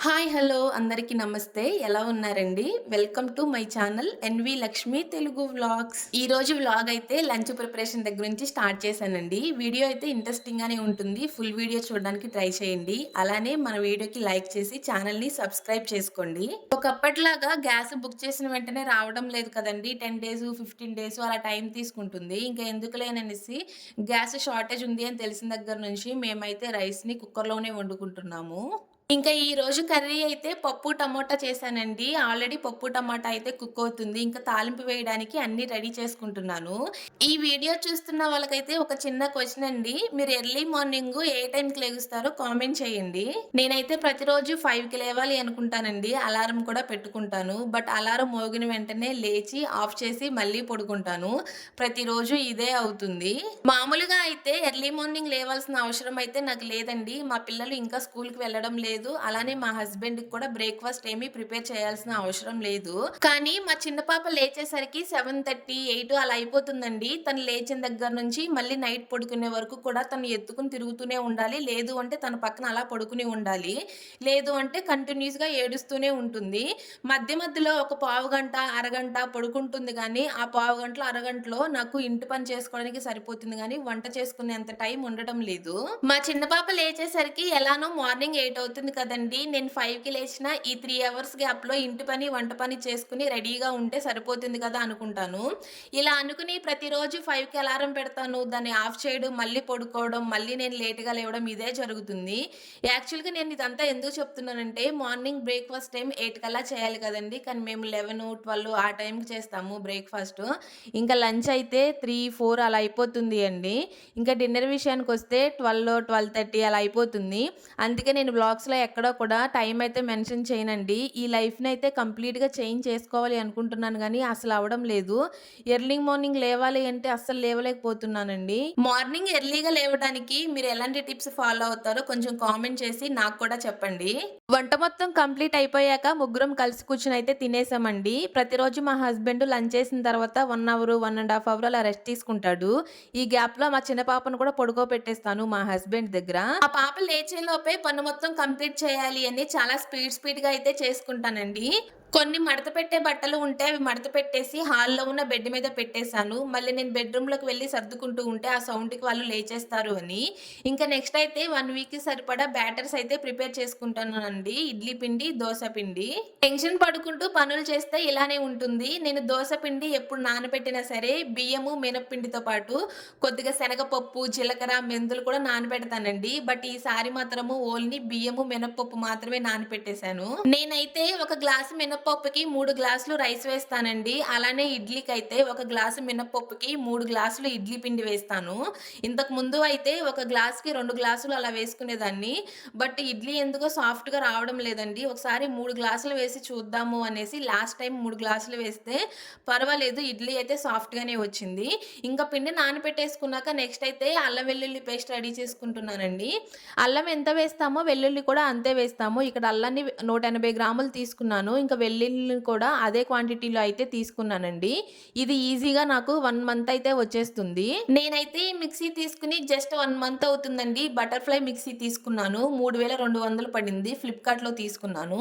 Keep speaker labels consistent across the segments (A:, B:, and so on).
A: Hi! Hello! అందరికీ నమస్తే. ఎలా ఉన్నారండి? Welcome to my channel NV Lakshmi Telugu vlogs. ఈరోజు వ్లాగ్ అయితే లంచ్ ప్రిపరేషన్ దగ్గర నుంచి స్టార్ట్ చేశానండి. వీడియో అయితే ఇంట్రెస్టింగ్‌గానే ఉంటుంది. ఫుల్ వీడియో చూడడానికి ట్రై చేయండి. అలానే మన వీడియోకి లైక్ చేసి ఛానల్‌ని సబ్స్క్రైబ్ చేసుకోండి. ఒకప్పటిలాగా గ్యాస్ బుక్ చేసిన వెంటనే రావడం లేదు కదండీ! 10 డేస్, 15 డేస్ అలా టైం తీసుకుంటుంది. ఇంకా ఎందుకులేననేసి గ్యాస్ షార్టేజ్ ఉంది అని తెలిసిన దగ్గర నుంచి మేమైతే రైస్‌ని కుక్కర్‌లోనే వండుకుంటున్నాము. ఇంకా ఈరోజు కర్రీ అయితే పప్పు, టమోటా చేశానండి. ఆల్రెడీ పప్పు, టమాటా అయితే కుక్ అవుతుంది. ఇంకా తాలింపు వేయడానికి అన్నీ రెడీ చేసుకుంటున్నాను. ఈ వీడియో చూస్తున్న వాళ్ళకైతే ఒక చిన్న క్వెషన్ అండి. మీరు ఎర్లీ మార్నింగ్ ఏ టైంకి లెగుస్తారో కామెంట్ చేయండి. నేనైతే ప్రతిరోజు 5కి లేవాలి అనుకుంటానండి. అలారం కూడా పెట్టుకుంటాను. బట్ అలారం మోగిన వెంటనే లేచి ఆఫ్ చేసి మళ్ళీ పడుకుంటాను. ప్రతిరోజు ఇదే అవుతుంది. మామూలుగా అయితే ఎర్లీ మార్నింగ్ లేవాల్సిన అవసరం అయితే నాకు లేదండి. మా పిల్లలు ఇంకా స్కూల్‌కి వెళ్ళడం లేదు. అలానే మా హస్బెండ్‌కి కూడా బ్రేక్‌ఫాస్ట్ ఏమీ ప్రిపేర్ చేయాల్సిన అవసరం లేదు. కానీ మా చిన్న పాప లేచేసరికి 7:30, 8 అలా అయిపోతుందండి. తను లేచిన దగ్గర నుంచి మళ్ళీ నైట్ పడుకునే వరకు కూడా తను ఎత్తుకొని తిరుగుతూనే ఉండాలి. లేదు అంటే తన పక్కన అలా పడుకుని ఉండాలి. లేదు అంటే కంటిన్యూయస్‌గా ఏడుస్తూనే ఉంటుంది. మధ్య మధ్యలో ఒక పావుగంట, అరగంట పడుకుంటుంది గానీ, ఆ పావుగంటలో, అరగంటలో నాకు ఇంటి పని చేసుకోవడానికి సరిపోతుంది గానీ, వంట చేసుకునేంత టైం ఉండడం లేదు. మా చిన్న పాప లేచేసరికి ఎలానో మార్నింగ్ 8 అవుతుంది కదండీ! నేను 5కి లేచినా ఈ 3 అవర్స్ గ్యాప్‌లో ఇంటి పని, వంట పని చేసుకొని రెడీగా ఉంటే సరిపోతుంది కదా అనుకుంటాను. ఇలా అనుకుని ప్రతిరోజు 5కి అలారం పెడతాను. దాన్ని ఆఫ్ చేయడం, మళ్ళీ పడుకోవడం, మళ్ళీ నేను లేట్‌గా లేవడం ఇదే జరుగుతుంది. యాక్చువల్‌గా నేను ఇదంతా ఎందుకు చెప్తున్నానంటే మార్నింగ్ బ్రేక్‌ఫాస్ట్ టైమ్ 8 కల్లా చేయాలి కదండీ! కానీ మేము 11, 12 ఆ టైంకి చేస్తాము బ్రేక్‌ఫాస్ట్. ఇంకా లంచ్ అయితే 3, 4 అలా అయిపోతుంది అండి. ఇంకా డిన్నర్ విషయానికొస్తే 12, 12:30 అలా అయిపోతుంది. అందుకే నేను వ్లాగ్స్‌లో ఎక్కడా కూడా టైం అయితే మెన్షన్ చేయనండి. ఈ లైఫ్‌నయితే కంప్లీట్‌గా చేంజ్ చేసుకోవాలి అనుకుంటున్నాను గానీ అసలు అవ్వడం లేదు. ఎర్లీ మార్నింగ్ లేవాలి అంటే అస్సలు లేవలేకపోతున్నానండి. మార్నింగ్ ఎర్లీగా లేవడానికి మీరు ఎలాంటి టిప్స్ ఫాలో అవుతారో కొంచెం కామెంట్ చేసి నాకు కూడా చెప్పండి. వంట మొత్తం కంప్లీట్ అయిపోయాక ముగ్గురం కలిసి కూర్చొనయితే తినేసామండి. ప్రతిరోజు మా హస్బెండ్ లంచ్ చేసిన తర్వాత 1 అవర్, 1 ½ అవర్ అలా రెస్ట్ తీసుకుంటాడు. ఈ గ్యాప్‌లో మా చిన్న పాపను కూడా పడుకోబెట్టేస్తాను మా హస్బెండ్ దగ్గర. ఆ పాప లేచేలోపే పని మొత్తం కంప్లీట్ చేయాలి అని చాలా స్పీడ్‌గా అయితే చేసుకుంటానండి. కొన్ని మడత పెట్టే బట్టలు ఉంటే అవి మడత పెట్టేసి హాల్‌లో ఉన్న బెడ్ మీద పెట్టేసాను. మళ్ళీ నేను బెడ్‌రూమ్‌లోకి వెళ్లి సర్దుకుంటూ ఉంటే ఆ సౌండ్‌కి వాళ్ళు లేచేస్తారు అని. ఇంకా నెక్స్ట్ అయితే 1 వీక్‌కి సరిపడా బ్యాటర్స్ అయితే ప్రిపేర్ చేసుకుంటానండి. ఇడ్లీ పిండి, దోస పిండి. టెన్షన్ పడుకుంటూ పనులు చేస్తే ఇలానే ఉంటుంది. నేను దోస పిండి ఎప్పుడు నానబెట్టినా సరే బియ్యము, మినపపిండితో పాటు కొద్దిగా శనగపప్పు, జీలకర్ర, మెంతులు కూడా నానబెడతానండి. బట్ ఈసారి మాత్రము ఓన్లీ బియ్యము, మినపప్పు మాత్రమే నానపెట్టేసాను. నేనైతే ఒక గ్లాసు మినపప్పుకి 3 గ్లాసులు రైస్ వేస్తానండి. అలానే ఇడ్లీకైతే ఒక గ్లాసు మినపప్పుకి 3 గ్లాసులు ఇడ్లీ పిండి వేస్తాను. ఇంతకు ముందు అయితే ఒక గ్లాస్‌కి 2 గ్లాసులు అలా వేసుకునేదాన్ని. బట్ ఇడ్లీ ఎందుకో సాఫ్ట్‌గా రావడం లేదండి. ఒకసారి 3 గ్లాసులు వేసి చూద్దాము అనేసి లాస్ట్ టైమ్ 3 గ్లాసులు వేస్తే పర్వాలేదు ఇడ్లీ అయితే సాఫ్ట్‌గానే వచ్చింది. ఇంకా పిండి నానబెట్టేసుకున్నాక నెక్స్ట్ అయితే అల్లం వెల్లుల్లి పేస్ట్ రెడీ చేసుకుంటున్నానండి. అల్లం ఎంత వేస్తామో వెల్లుల్లి కూడా అంతే వేస్తాము. ఇక్కడ అల్లాన్ని 180 గ్రాములు తీసుకున్నాను. ఇంకా వెల్లుల్లిని కూడా అదే క్వాంటిటీలో అయితే తీసుకున్నానండి. ఇది ఈజీగా నాకు 1 మంత్ అయితే వచ్చేస్తుంది. నేనైతే ఈ మిక్సీ తీసుకొని జస్ట్ 1 మంత్ అవుతుందండి. బటర్‌ఫ్లై మిక్సీ తీసుకున్నాను. 3200 పడింది. ఫ్లిప్‌కార్ట్‌లో తీసుకున్నాను.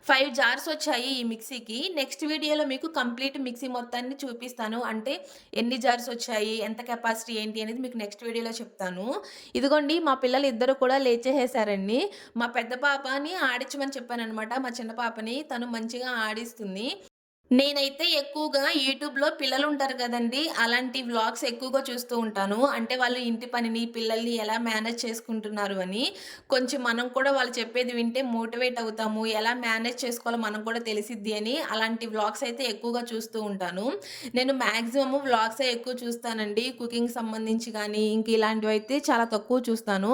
A: 5 జార్స్ వచ్చాయి ఈ మిక్సీకి. నెక్స్ట్ వీడియోలో మీకు కంప్లీట్ మిక్సీ మొత్తాన్ని చూపిస్తాను. అంటే ఎన్ని జార్స్ వచ్చాయి, ఎంత కెపాసిటీ ఏంటి అనేది మీకు నెక్స్ట్ వీడియోలో చెప్తాను. ఇదిగోండి మా పిల్లలిద్దరూ కూడా లేచేసేసారండి. మా పెద్ద పాపని ఆడించమని చెప్పాననమాట. మా చిన్న పాపని. తను మంచిగా ఆడిస్తుంది. నేనైతే ఎక్కువగా యూట్యూబ్‌లో పిల్లలుంటారు గదండీ! అలాంటి వ్లాగ్స్ ఎక్కువగా చూస్తూ ఉంటాను. అంటే వాళ్ళు ఇంటి పనిని, పిల్లల్ని ఎలా మేనేజ్ చేసుకుంటున్నారు అని. కొంచెం మనం కూడా వాళ్ళు చెప్పేది వింటే మోటివేట్ అవుతాము. ఎలా మేనేజ్ చేసుకోవాలో మనకు కూడా తెలిసిద్ది అని అలాంటి వ్లాగ్స్ అయితే ఎక్కువగా చూస్తూ ఉంటాను. నేను మాక్సిమము వ్లాగ్సే ఎక్కువ చూస్తానండి. కుకింగ్‌కి సంబంధించి గానీ, ఇంక ఇలాంటివైతే చాలా తక్కువ చూస్తాను.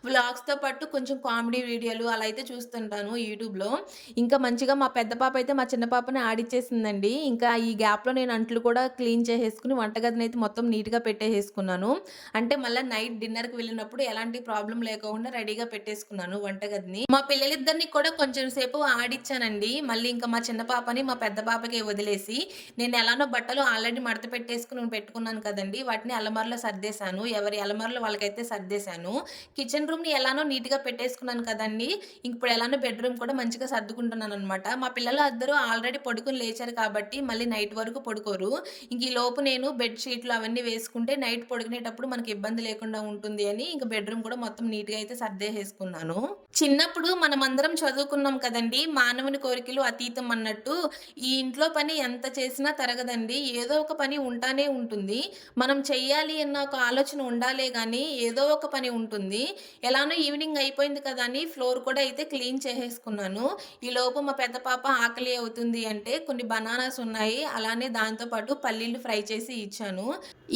A: వ్లాగ్స్‌తో పాటు కొంచెం కామెడీ వీడియోలు అలా అయితే చూస్తుంటాను యూట్యూబ్‌లో. ఇంకా మంచిగా మా పెద్ద పాప అయితే మా చిన్న పాపని ఆడిచ్చేసిందండి. అయిపోయిందండి. ఇంకా ఈ గ్యాప్‌లో నేను అంట్లు కూడా క్లీన్ చేసేసుకొని వంటగదినైతే మొత్తం నీట్‌గా పెట్టేసేసుకున్నాను. అంటే మళ్ళా నైట్ డిన్నర్‌కి వెళ్ళినప్పుడు ఎలాంటి ప్రాబ్లమ్ లేకోకుండా రెడీగా పెట్టేసుకున్నాను వంటగదిని. మా పిల్లలిద్దరిని కూడా కొంచెం సేపు ఆడిచ్చానండి. మళ్ళీ ఇంకా మా చిన్న పాపని, మా పెద్ద పాపకి వదిలేసి, నేను ఎలానో బట్టలు ఆల్రెడీ మడత పెట్టేసుకొని పెట్టుకున్నాను కదండీ! వాటిని అలమారలో సర్దేశాను. ఎవరి అలమారలో వాళ్ళకైతే సర్దేశాను. కిచెన్ రూమ్‌ని ఎలానో నీట్‌గా పెట్టేసుకున్నాను కదండీ! ఇప్పుడు ఎలానో బెడ్‌రూమ్ కూడా మంచిగా సర్దుకుంటున్నాననమాట. మా పిల్లలు అందరూ ఆల్రెడీ పడుకొని లేచారు కాబట్టి మళ్ళీ నైట్ వరకు పడుకోరు. ఇంక ఈలోపు నేను బెడ్ షీట్లు అవన్నీ వేసుకుంటే నైట్ పడుకునేటప్పుడు మనకి ఇబ్బంది లేకుండా ఉంటుంది అని ఇంక బెడ్‌రూమ్ కూడా మొత్తం నీట్‌గా అయితే సర్దేసేసుకున్నాను. చిన్నప్పుడు మనమందరం చదువుకున్నాం కదండీ! మానవుని కోరికలు అతీతం అన్నట్టు. ఈ ఇంట్లో పని ఎంత చేసినా తరగదండి. ఏదో ఒక పని ఉంటానే ఉంటుంది. మనం చెయ్యాలి అన్న ఒక ఆలోచన ఉండాలే గానీ, ఏదో ఒక పని ఉంటుంది. ఎలానో ఈవినింగ్ అయిపోయింది కదా అని ఫ్లోర్ కూడా అయితే క్లీన్ చేసేసుకున్నాను. ఈలోపు మా పెద్ద పాప ఆకలి అవుతుంది అంటే కొన్ని బనానాస్ ఉన్నాయి. అలానే దాంతో పాటు పల్లీలు ఫ్రై చేసి ఇచ్చాను.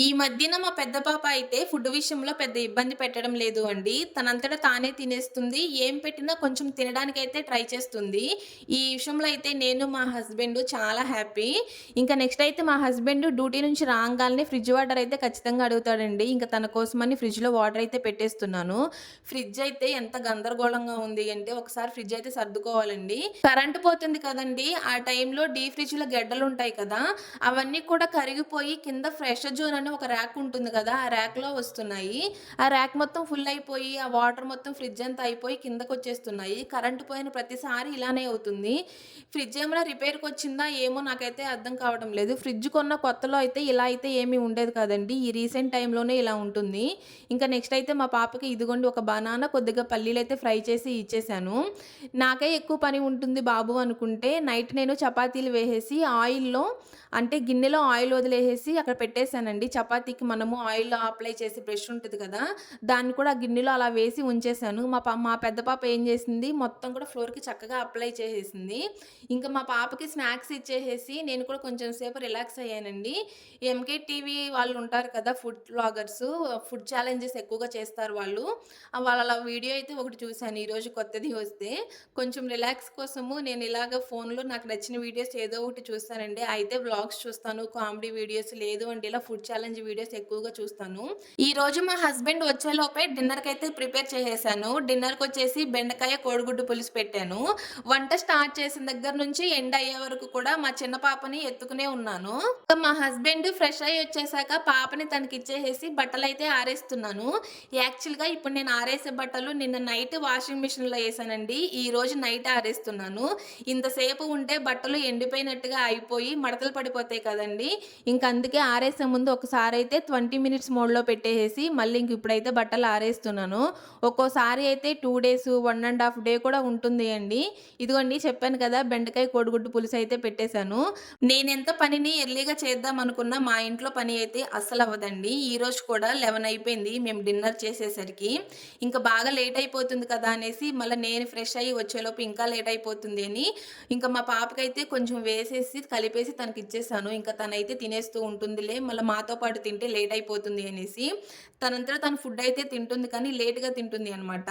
A: ఈ మధ్యన మా పెద్ద పాప అయితే ఫుడ్ విషయంలో పెద్ద ఇబ్బంది పెట్టడం లేదు అండి. తనంతట తానే తినేస్తుంది. ఏం పెట్టినా కొంచెం తినడానికైతే ట్రై చేస్తుంది. ఈ విషయంలో అయితే నేను, మా హస్బెండ్ చాలా హ్యాపీ. ఇంకా నెక్స్ట్ అయితే మా హస్బెండ్ డ్యూటీ నుంచి రాంగాల్నే ఫ్రిడ్జ్ వాటర్ అయితే ఖచ్చితంగా అడుగుతాడండి. ఇంక తన కోసమని ఫ్రిడ్జ్‌లో వాటర్ అయితే పెట్టేస్తున్నాను. ఫ్రిడ్జ్ అయితే ఎంత గందరగోళంగా ఉంది అంటే ఒకసారి ఫ్రిడ్జ్ అయితే సర్దుకోవాలండి. కరెంట్ పోతుంది కదండీ! ఆ టైంలో డీప్ ఫ్రిడ్జ్‌లో గెడ్డలుంటాయి కదా! అవన్నీ కూడా కరిగిపోయి కింద ఫ్రెష్ జోన్ అని ఒక ర్యాక్ ఉంటుంది కదా! ఆ ర్యాక్‌లో వస్తున్నాయి. ఆ ర్యాక్ మొత్తం ఫుల్ అయిపోయి, ఆ వాటర్ మొత్తం ఫ్రిడ్జ్ అంతా అయిపోయి కిందకొచ్చేస్తున్నాయి. కరెంట్ పోయిన ప్రతిసారి ఇలానే అవుతుంది. ఫ్రిడ్జ్ ఏమైనా రిపేర్‌కొచ్చిందా ఏమో నాకైతే అర్థం కావడం లేదు. ఫ్రిడ్జ్ కొన్న కొత్తలో అయితే ఇలా అయితే ఏమీ ఉండేది కాదండి. ఈ రీసెంట్ టైమ్‌లోనే ఇలా ఉంటుంది. ఇంకా నెక్స్ట్ అయితే మా పాపకి ఇదిగోండి ఒక బనానా, కొద్దిగా పల్లీలైతే ఫ్రై చేసి ఇచ్చేసాను. నాకే ఎక్కువ పని ఉంటుంది బాబు అనుకుంటే, నైట్ నేను చపాతీలు వేసేసి ఆయిల్‌లో అంటే గిన్నెలో ఆయిల్ వదిలేసేసి అక్కడ పెట్టేసానండి. చపాతీకి మనము ఆయిల్ అప్లై చేసే బ్రష్ ఉంటది కదా! దాన్ని కూడా ఆ గిన్నెలో అలా వేసి ఉంచేసాను. మా పెద్ద పాప ఏం చేసింది, మొత్తం కూడా ఫ్లోర్‌కి చక్కగా అప్లై చేసేసింది. ఇంకా మా పాపకి స్నాక్స్ ఇచ్చేసేసి నేను కూడా కొంచెం సేపు రిలాక్స్ అయ్యానండి. ఎంకే టీవీ వాళ్ళు ఉంటారు కదా! ఫుడ్ వ్లాగర్సు, ఫుడ్ ఛాలెంజెస్ ఎక్కువగా చేస్తారు వాళ్ళు. వాళ్ళ వీడియో అయితే ఒకటి చూసాను ఈరోజు కొత్తది వస్తే. కొంచెం రిలాక్స్ కోసము నేను ఇలాగ ఫోన్‌లో నాకు నచ్చిన వీడియోస్ ఏదో ఒకటి చూస్తానండి. అయితే వ్లాగ్స్ చూస్తాను, కామెడీ వీడియోస్ లేదు అంటే ఇలా ఫుడ్ ఛాలెంజ్ వీడియోస్ ఎక్కువగా చూస్తాను. ఈరోజు మా హస్బెండ్ వచ్చేలోపే డిన్నర్‌కైతే ప్రిపేర్ చేసేసాను. డిన్నర్‌కొచ్చేసి బెండకాయ, కోడిగుడ్డు పులుసు పెట్టాను. వంట స్టార్ట్ చేసిన దగ్గర నుంచి ఎండ్ అయ్యే వరకు కూడా మా చిన్న పాపని ఎత్తుకునే ఉన్నాను. ఇంకా మా హస్బెండ్ ఫ్రెష్ అయ్యి వచ్చేసాక పాపని తనకిచ్చేసేసి బట్టలైతే ఆరేస్తున్నాను. యాక్చువల్‌గా ఇప్పుడు నేను ఆరేసే బట్టలు నిన్న నైట్ వాషింగ్ మిషన్‌లో ఏసానండి. ఈరోజు నైట్ ఆరేస్తున్నాను. ఇంతసేపు ఉంటే బట్టలు ఎండిపోయినట్టుగా అయిపోయి మడతలు పడిపోతాయి కదండీ! ఇంక అందుకే ఆరేసే ముందు ఒకసారయితే 20 మినిట్స్ మోడ్‌లో పెట్టేసేసి మళ్ళీ ఇంక ఇప్పుడైతే బట్టలు ఆరేస్తున్నాను. ఒక్కోసారి అయితే 2 డేస్, 1 ½ డే కూడా ఉంటుంది అండి. ఇదిగోండి చెప్పాను కదా! బెండకాయ కోడిగుడ్డు పులుసయితే పెట్టేసాను. నేనెంత పనిని ఎర్లీగా చేద్దామనుకున్నా మా ఇంట్లో పని అయితే అస్సలవ్వదండి. ఈరోజు కూడా 11 అయిపోయింది మేము డిన్నర్ చేసేసరికి. ఇంక బాగా లేట్ అయిపోతుంది కదా అనేసి మళ్ళా నేను ఫ్రెష్ అయ్యి వచ్చేలోపు ఇంకా లేట్ అయిపోతుంది అని ఇంక మా పాపకైతే కొంచెం వేసేసి కలిపేసి తనకిచ్చేసాను. ఇంక తనైతే తినేస్తూ ఉంటుందిలే మళ్ళా మాతో పాటు తింటే లేట్ అయిపోతుంది అనేసి. తనంతట తను ఫుడ్ అయితే తింటుంది కానీ లేట్‌గా తింటుంది అనమాట.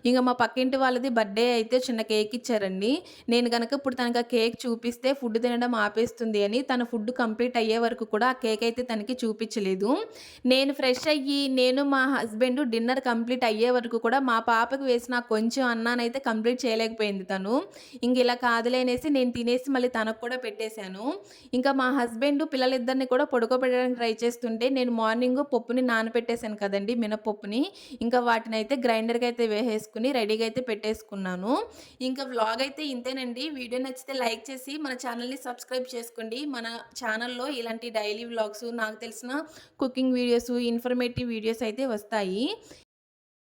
A: ఇంక మా పక్కింటి వాళ్ళది బర్త్‌డే అయితే చిన్న కేక్ ఇచ్చారండి. నేను గనక ఇప్పుడు తనకి ఆ కేక్ చూపిస్తే ఫుడ్ తినడం ఆపేస్తుంది అని తన ఫుడ్ కంప్లీట్ అయ్యే వరకు కూడా ఆ కేక్ అయితే తనకి చూపించలేదు. నేను ఫ్రెష్ అయ్యి నేను మా హస్బెండ్ డిన్నర్ కంప్లీట్ అయ్యే వరకు కూడా మా పాపకి వేసిన ఆ కొంచెం అన్నానైతే కంప్లీట్ చేయలేకపోయింది తను. ఇంక ఇలా కాదులే అనేసి నేను తినేసి మళ్ళీ తనకు కూడా పెట్టేసాను. ఇంకా మా హస్బెండ్ పిల్లలిద్దరిని కూడా పడుకోబెట్టడానికి ట్రై చేస్తుంటే నేను మార్నింగ్ పప్పుని నానబెట్టేసాను కదండీ! మినపప్పుని. ఇంకా వాటినైతే గ్రైండర్‌కి అయితే వేసేసుకొని రెడీగా అయితే పెట్టేసుకున్నాను. ఇంకా వ్లాగ్ అయితే ఇంతేనండి. వీడియో నచ్చితే లైక్ చేసి మన ఛానల్‌ని సబ్స్క్రైబ్ చేసుకోండి. మన ఛానల్‌లో ఇలాంటి డైలీ వ్లాగ్స్, నాకు తెలిసిన కుకింగ్ వీడియోస్, ఇన్ఫర్మేటివ్ వీడియోస్ అయితే వస్తాయి.